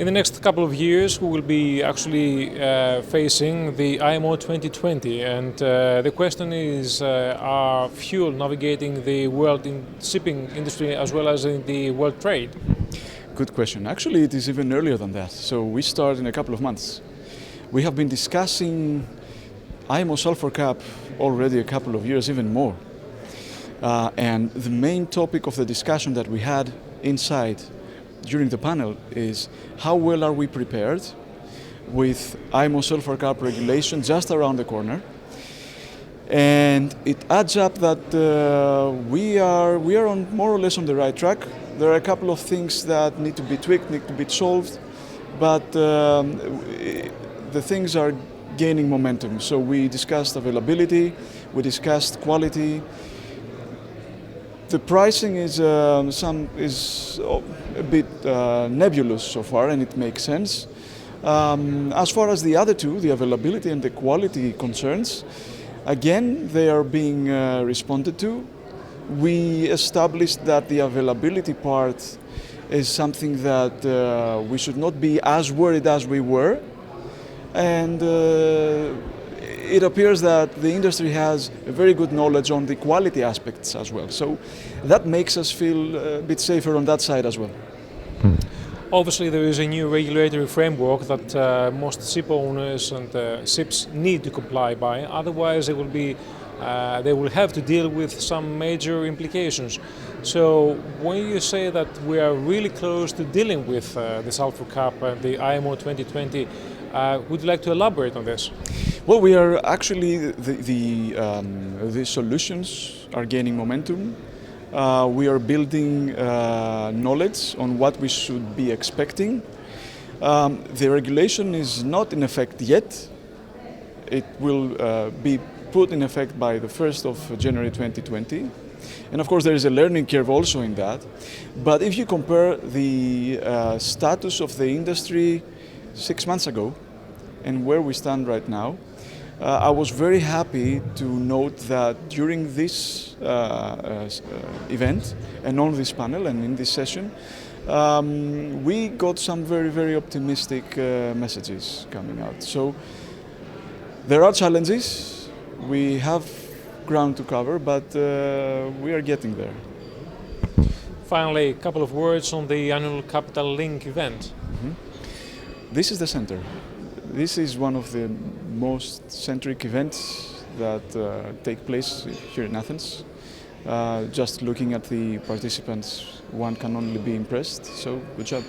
In the next couple of years, we will be actually facing the IMO 2020, and the question is, are fuel navigating the world in shipping industry as well as in the world trade? Good question. Actually, it is even earlier than that. So we start in a couple of months. We have been discussing IMO sulfur cap already a couple of years, even more. And the main topic of the discussion that we had inside during the panel is how well are we prepared with IMO sulfur cap regulation just around the corner. And it adds up that we are on more or less on the right track. There are a couple of things that need to be tweaked, need to be solved, but the things are gaining momentum. So we discussed availability, we discussed quality. The pricing is a bit nebulous so far, and it makes sense. As far as the other two, the availability and the quality concerns, again, they are being responded to. We established that the availability part is something that we should not be as worried as we were. And it appears that the industry has a very good knowledge on the quality aspects as well. So that makes us feel a bit safer on that side as well. Obviously, there is a new regulatory framework that most ship owners and ships need to comply by. Otherwise, they will have to deal with some major implications. So when you say that we are really close to dealing with the sulfur cap and the IMO 2020, would you like to elaborate on this? Well, we are actually, the solutions are gaining momentum. We are building knowledge on what we should be expecting. The regulation is not in effect yet. It will be put in effect by the 1st of January 2020. And of course there is a learning curve also in that. But if you compare the status of the industry 6 months ago and where we stand right now, I was very happy to note that during this event and on this panel and in this session, we got some very, very optimistic messages coming out. So there are challenges, we have ground to cover, but we are getting there. Finally, a couple of words on the annual Capital Link event. This is the center. This is one of the most centric events that take place here in Athens. Just looking at the participants, one can only be impressed, so good job.